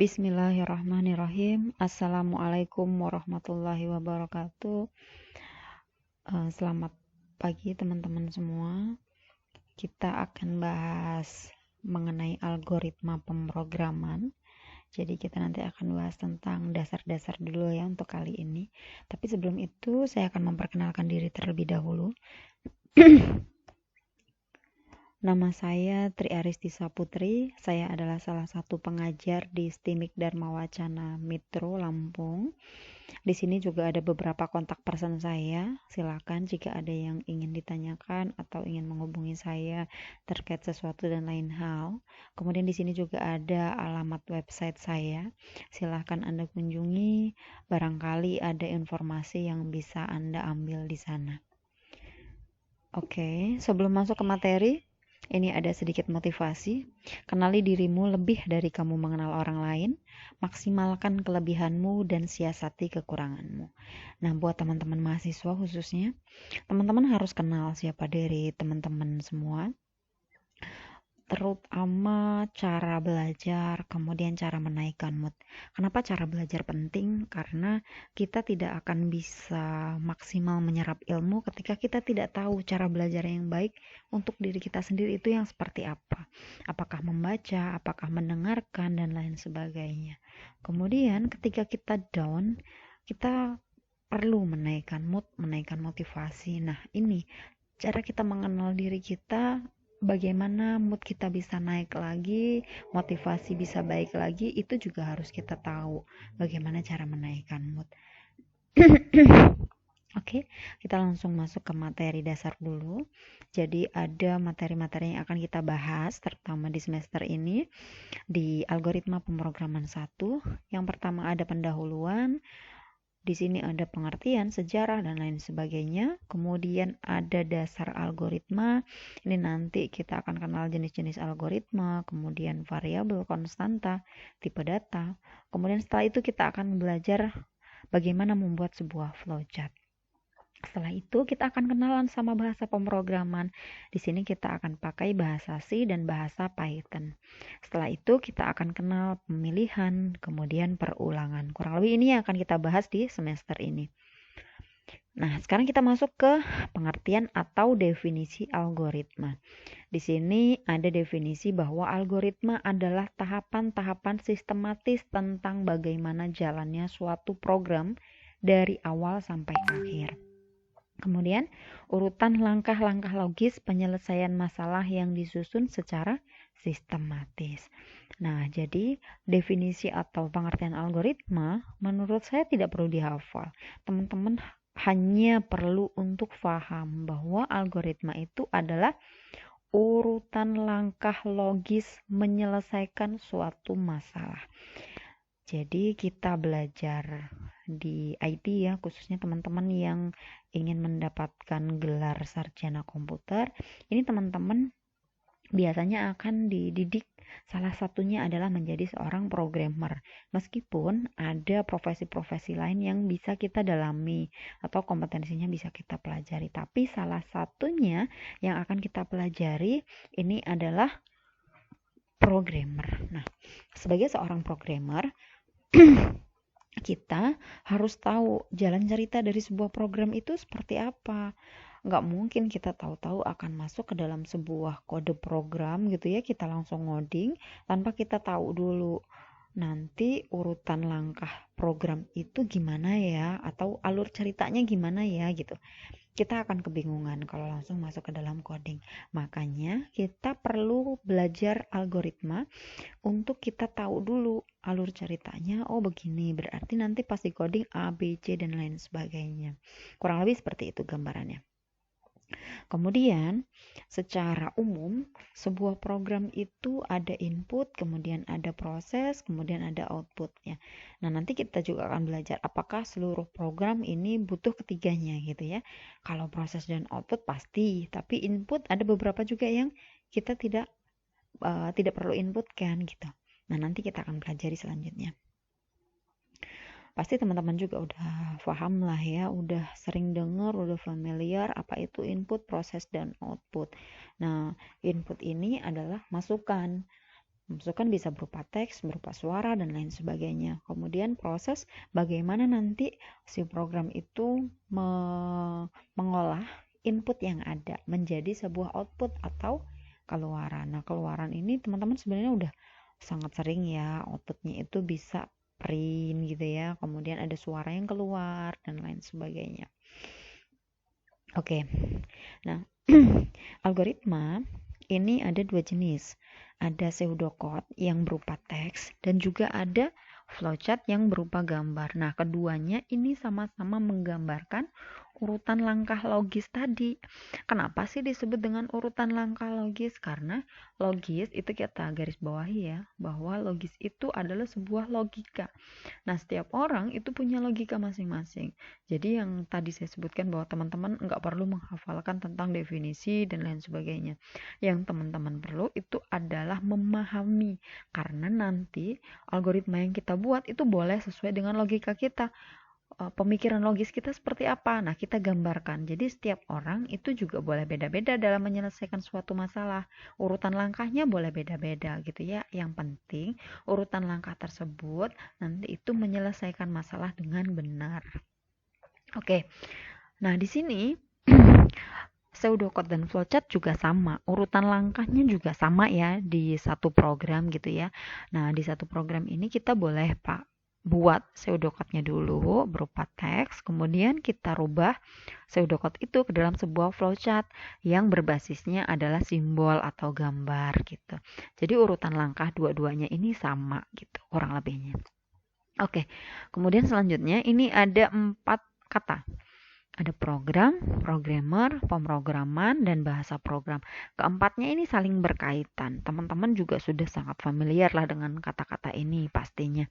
Bismillahirrahmanirrahim. Assalamualaikum warahmatullahi wabarakatuh. Selamat pagi teman-teman semua. Kita akan bahas mengenai algoritma pemrograman. Jadi kita nanti akan bahas tentang dasar-dasar dulu ya untuk kali ini. Tapi sebelum itu saya akan memperkenalkan diri terlebih dahulu. Nama saya Tri Aristisa Putri. Saya adalah salah satu pengajar di STIMIK Dharma Wacana Mitro Lampung. Di sini juga ada beberapa kontak person saya. Silakan jika ada yang ingin ditanyakan atau ingin menghubungi saya terkait sesuatu dan lain hal. Kemudian di sini juga ada alamat website saya. Silakan Anda kunjungi. Barangkali ada informasi yang bisa Anda ambil di sana. Oke, sebelum masuk ke materi, ini ada sedikit motivasi. Kenali dirimu lebih dari kamu mengenal orang lain. Maksimalkan kelebihanmu dan siasati kekuranganmu. Nah, buat teman-teman mahasiswa khususnya, teman-teman harus kenal siapa diri teman-teman semua. Terutama cara belajar, kemudian cara menaikkan mood. Kenapa cara belajar penting? Karena kita tidak akan bisa maksimal menyerap ilmu ketika kita tidak tahu cara belajar yang baik untuk diri kita sendiri itu yang seperti apa. Apakah membaca, apakah mendengarkan, dan lain sebagainya. Kemudian ketika kita down, kita perlu menaikkan mood, menaikkan motivasi. Nah, ini cara kita mengenal diri kita. Bagaimana mood kita bisa naik lagi, motivasi bisa baik lagi, itu juga harus kita tahu bagaimana cara menaikkan mood. Oke, kita langsung masuk ke materi dasar dulu. Jadi ada materi-materi yang akan kita bahas terutama di semester ini di algoritma pemrograman 1. Yang pertama ada pendahuluan. Di sini ada pengertian, sejarah, dan lain sebagainya. Kemudian ada dasar algoritma. Ini nanti kita akan kenal jenis-jenis algoritma, kemudian variabel, konstanta, tipe data. Kemudian setelah itu kita akan belajar bagaimana membuat sebuah flowchart. Setelah itu kita akan kenalan sama bahasa pemrograman. Di sini kita akan pakai bahasa C dan bahasa Python. Setelah itu kita akan kenal pemilihan, kemudian perulangan. Kurang lebih ini yang akan kita bahas di semester ini. Nah, sekarang kita masuk ke pengertian atau definisi algoritma. Di sini ada definisi bahwa algoritma adalah tahapan-tahapan sistematis tentang bagaimana jalannya suatu program dari awal sampai akhir. Kemudian, urutan langkah-langkah logis penyelesaian masalah yang disusun secara sistematis. Nah, jadi definisi atau pengertian algoritma menurut saya tidak perlu dihafal. Teman-teman hanya perlu untuk paham bahwa algoritma itu adalah urutan langkah logis menyelesaikan suatu masalah. Jadi kita belajar di IT ya, khususnya teman-teman yang ingin mendapatkan gelar sarjana komputer, ini teman-teman biasanya akan dididik, salah satunya adalah menjadi seorang programmer. Meskipun ada profesi-profesi lain yang bisa kita dalami atau kompetensinya bisa kita pelajari, tapi salah satunya yang akan kita pelajari ini adalah programmer. Nah, sebagai seorang programmer kita harus tahu jalan cerita dari sebuah program itu seperti apa. Nggak mungkin kita tahu-tahu akan masuk ke dalam sebuah kode program gitu ya, kita langsung ngoding tanpa kita tahu dulu nanti urutan langkah program itu gimana ya, atau alur ceritanya gimana ya gitu. Kita akan kebingungan kalau langsung masuk ke dalam coding. Makanya kita perlu belajar algoritma untuk kita tahu dulu alur ceritanya. Oh begini, berarti nanti pas di coding A, B, C, dan lain sebagainya. Kurang lebih seperti itu gambarannya. Kemudian, secara umum, sebuah program itu ada input, kemudian ada proses, kemudian ada outputnya. Nah, nanti kita juga akan belajar apakah seluruh program ini butuh ketiganya gitu ya. Kalau proses dan output pasti, tapi input ada beberapa juga yang kita tidak perlu input kan gitu. Nah, nanti kita akan pelajari selanjutnya. Pasti teman-teman juga udah paham lah ya, udah sering dengar, udah familiar apa itu input, proses, dan output. Nah, input ini adalah masukan. Masukan bisa berupa teks, berupa suara, dan lain sebagainya. Kemudian proses bagaimana nanti si program itu mengolah input yang ada menjadi sebuah output atau keluaran. Nah, keluaran ini teman-teman sebenarnya udah sangat sering ya, outputnya itu bisa print gitu ya, kemudian ada suara yang keluar, dan lain sebagainya. Oke, nah algoritma ini ada dua jenis. Ada pseudocode yang berupa teks dan juga ada flowchart yang berupa gambar. Nah, keduanya ini sama-sama menggambarkan urutan langkah logis tadi. Kenapa sih disebut dengan urutan langkah logis? Karena logis itu kita garis bawahi ya, bahwa logis itu adalah sebuah logika. Nah, setiap orang itu punya logika masing-masing. Jadi yang tadi saya sebutkan bahwa teman-teman nggak perlu menghafalkan tentang definisi dan lain sebagainya. Yang teman-teman perlu itu adalah memahami. Karena nanti algoritma yang kita buat itu boleh sesuai dengan logika kita. Pemikiran logis kita seperti apa. Nah, kita gambarkan. Jadi setiap orang itu juga boleh beda-beda dalam menyelesaikan suatu masalah. Urutan langkahnya boleh beda-beda gitu ya. Yang penting urutan langkah tersebut nanti itu menyelesaikan masalah dengan benar. Oke. Nah, di sini pseudocode dan flowchart juga sama. Urutan langkahnya juga sama ya di satu program gitu ya. Nah, di satu program ini kita boleh buat pseudocode-nya dulu berupa teks, kemudian kita rubah pseudocode itu ke dalam sebuah flowchart yang berbasisnya adalah simbol atau gambar gitu. Jadi urutan langkah dua-duanya ini sama gitu, kurang lebihnya. Oke, kemudian selanjutnya ini ada 4 kata. Ada program, programmer, pemrograman, dan bahasa program. Keempatnya ini saling berkaitan. Teman-teman juga sudah sangat familiar lah dengan kata-kata ini pastinya.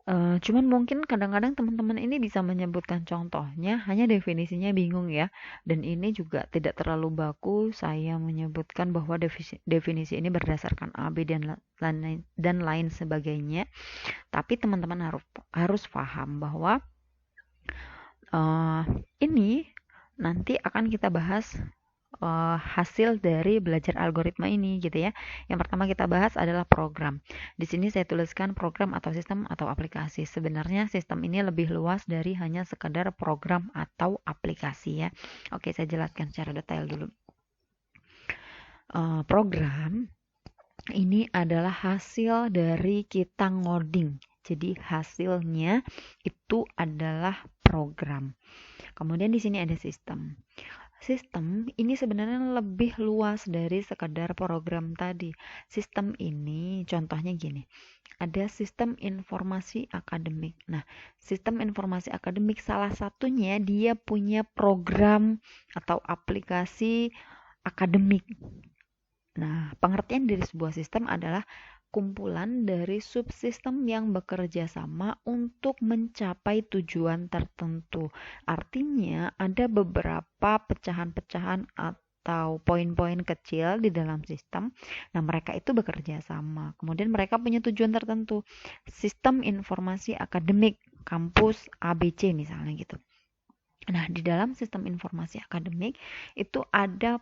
Cuman mungkin kadang-kadang teman-teman ini bisa menyebutkan contohnya, hanya definisinya bingung ya. Dan ini juga tidak terlalu baku saya menyebutkan bahwa definisi ini berdasarkan A, B, dan lain sebagainya. Tapi teman-teman harus paham bahwa ini nanti akan kita bahas hasil dari belajar algoritma ini gitu ya. Yang pertama kita bahas adalah program. Di sini saya tuliskan program atau sistem atau aplikasi. Sebenarnya sistem ini lebih luas dari hanya sekadar program atau aplikasi ya. Oke, saya jelaskan secara detail dulu. Program ini adalah hasil dari kita ngoding. Jadi hasilnya itu adalah program. Kemudian di sini ada sistem. Sistem ini sebenarnya lebih luas dari sekadar program tadi. Sistem ini contohnya gini. Ada sistem informasi akademik. Nah, sistem informasi akademik salah satunya dia punya program atau aplikasi akademik. Nah, pengertian dari sebuah sistem adalah kumpulan dari subsistem yang bekerja sama untuk mencapai tujuan tertentu. Artinya, ada beberapa pecahan-pecahan atau poin-poin kecil di dalam sistem. Nah, mereka itu bekerja sama. Kemudian mereka punya tujuan tertentu. Sistem informasi akademik kampus ABC misalnya gitu. Nah, di dalam sistem informasi akademik itu ada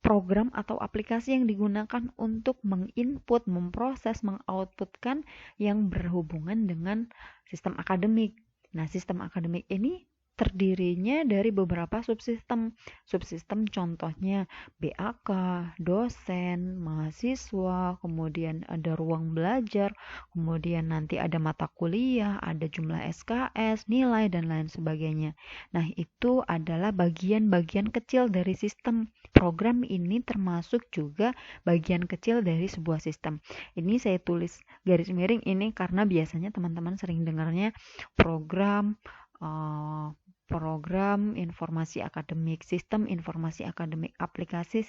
program atau aplikasi yang digunakan untuk menginput, memproses, mengoutputkan yang berhubungan dengan sistem akademik. Nah, sistem akademik ini terdirinya dari beberapa subsistem. Subsistem contohnya BAK, dosen, mahasiswa, kemudian ada ruang belajar, kemudian nanti ada mata kuliah, ada jumlah SKS, nilai, dan lain sebagainya. Nah, itu adalah bagian-bagian kecil dari sistem. Program ini termasuk juga bagian kecil dari sebuah sistem. Ini saya tulis garis miring ini karena biasanya teman-teman sering dengarnya program informasi akademik, sistem informasi akademik, aplikasi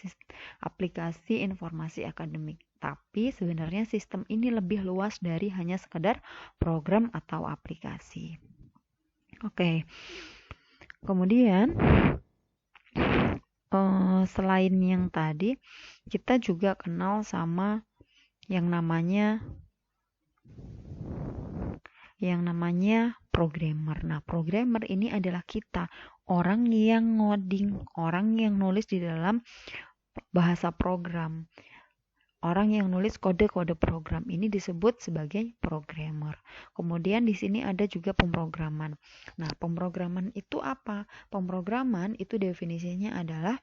informasi akademik. Tapi sebenarnya sistem ini lebih luas dari hanya sekedar program atau aplikasi. Oke. Kemudian selain yang tadi, kita juga kenal sama yang namanya programmer. Nah, programmer ini adalah kita, orang yang ngoding, orang yang nulis di dalam bahasa program. Orang yang nulis kode-kode program ini disebut sebagai programmer. Kemudian di sini ada juga pemrograman. Nah, pemrograman itu apa? Pemrograman itu definisinya adalah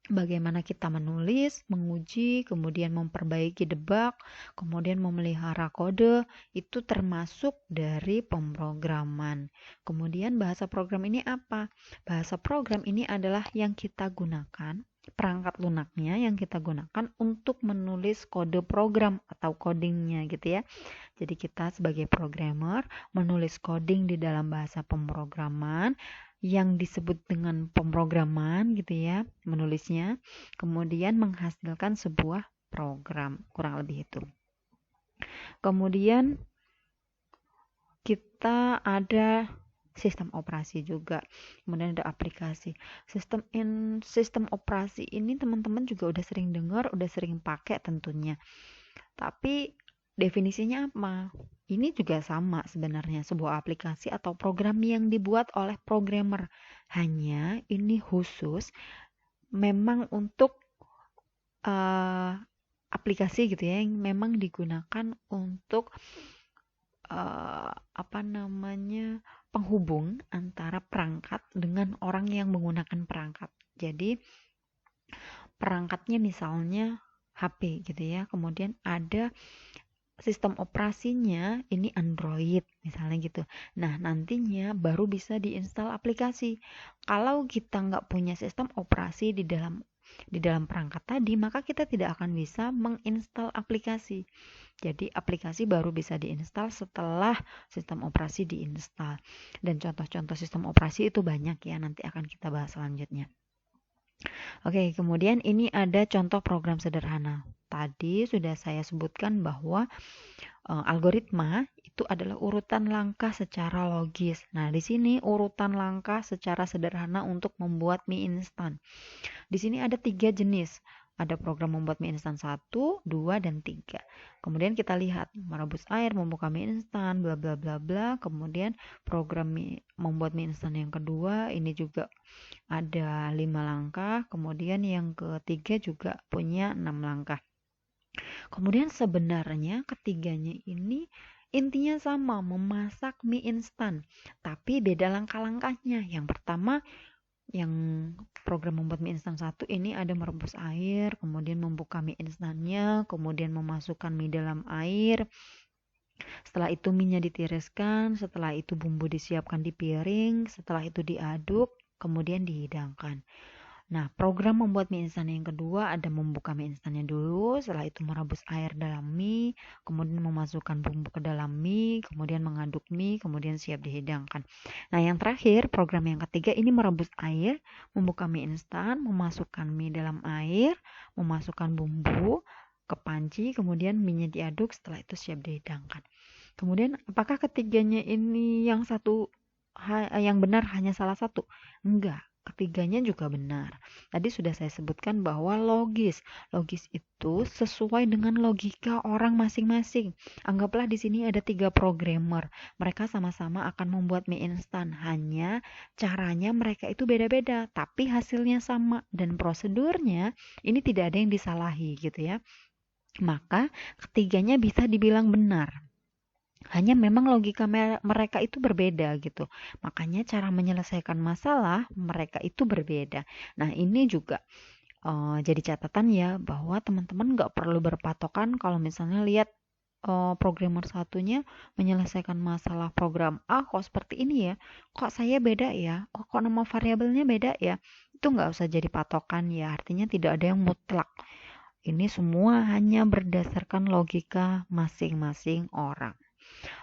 bagaimana kita menulis, menguji, kemudian memperbaiki debug, kemudian memelihara kode, itu termasuk dari pemrograman. Kemudian bahasa program ini apa? Bahasa program ini adalah yang kita gunakan, perangkat lunaknya yang kita gunakan untuk menulis kode program atau codingnya gitu ya. Jadi kita sebagai programmer menulis coding di dalam bahasa pemrograman yang disebut dengan pemrograman gitu ya, menulisnya, kemudian menghasilkan sebuah program, kurang lebih itu. Kemudian kita ada sistem operasi juga, kemudian ada aplikasi. Sistem operasi ini teman-teman juga udah sering dengar, udah sering pakai tentunya. Tapi definisinya apa? Ini juga sama sebenarnya, sebuah aplikasi atau program yang dibuat oleh programmer. Hanya ini khusus memang untuk aplikasi gitu ya, yang memang digunakan untuk penghubung antara perangkat dengan orang yang menggunakan perangkat. Jadi perangkatnya misalnya HP gitu ya, kemudian ada sistem operasinya ini Android misalnya gitu. Nah, nantinya baru bisa diinstal aplikasi. Kalau kita nggak punya sistem operasi di dalam perangkat tadi, maka kita tidak akan bisa menginstal aplikasi. Jadi aplikasi baru bisa diinstal setelah sistem operasi diinstal. Dan contoh-contoh sistem operasi itu banyak ya, nanti akan kita bahas selanjutnya. Oke, kemudian ini ada contoh program sederhana. Tadi sudah saya sebutkan bahwa algoritma itu adalah urutan langkah secara logis. Nah, di sini urutan langkah secara sederhana untuk membuat mie instan. Di sini ada 3 jenis. Ada program membuat mie instan 1, 2, dan 3. Kemudian kita lihat merebus air, membuka mie instan, bla bla bla bla. Kemudian program membuat mie instan yang kedua ini juga ada 5 langkah. Kemudian yang ketiga juga punya 6 langkah. Kemudian sebenarnya ketiganya ini intinya sama, memasak mie instan, tapi beda langkah-langkahnya. Yang pertama, yang program membuat mie instan 1 ini ada merebus air, kemudian membuka mie instannya, kemudian memasukkan mie dalam air. Setelah itu mie-nya ditiriskan, setelah itu bumbu disiapkan di piring, setelah itu diaduk, kemudian dihidangkan. Nah, program membuat mie instan yang kedua ada membuka mie instannya dulu, setelah itu merebus air dalam mie, kemudian memasukkan bumbu ke dalam mie, kemudian mengaduk mie, kemudian siap dihidangkan. Nah, yang terakhir, program yang ketiga ini merebus air, membuka mie instan, memasukkan mie dalam air, memasukkan bumbu ke panci, kemudian mie-nya diaduk, setelah itu siap dihidangkan. Kemudian, apakah ketiganya ini yang benar hanya salah satu? Enggak. Ketiganya juga benar. Tadi sudah saya sebutkan bahwa logis. Logis itu sesuai dengan logika orang masing-masing. Anggaplah di sini ada 3 programmer. Mereka sama-sama akan membuat mie instan. Hanya caranya mereka itu beda-beda. Tapi hasilnya sama. Dan prosedurnya ini tidak ada yang disalahi gitu ya. Maka ketiganya bisa dibilang benar. Hanya memang logika mereka itu berbeda gitu. Makanya cara menyelesaikan masalah mereka itu berbeda. Nah, ini juga jadi catatan ya bahwa teman-teman nggak perlu berpatokan kalau misalnya lihat programmer satunya menyelesaikan masalah program A kok seperti ini ya, kok saya beda ya, oh kok nama variabelnya beda ya. Itu nggak usah jadi patokan ya, artinya tidak ada yang mutlak. Ini semua hanya berdasarkan logika masing-masing orang.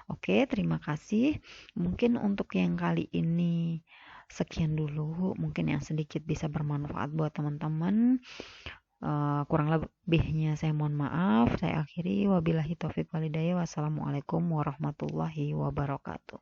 Oke, terima kasih. Mungkin untuk yang kali ini sekian dulu. Mungkin yang sedikit bisa bermanfaat buat teman-teman. Kurang lebihnya saya mohon maaf. Saya akhiri. Wabillahi taufiq walhidayah. Wassalamualaikum warahmatullahi wabarakatuh.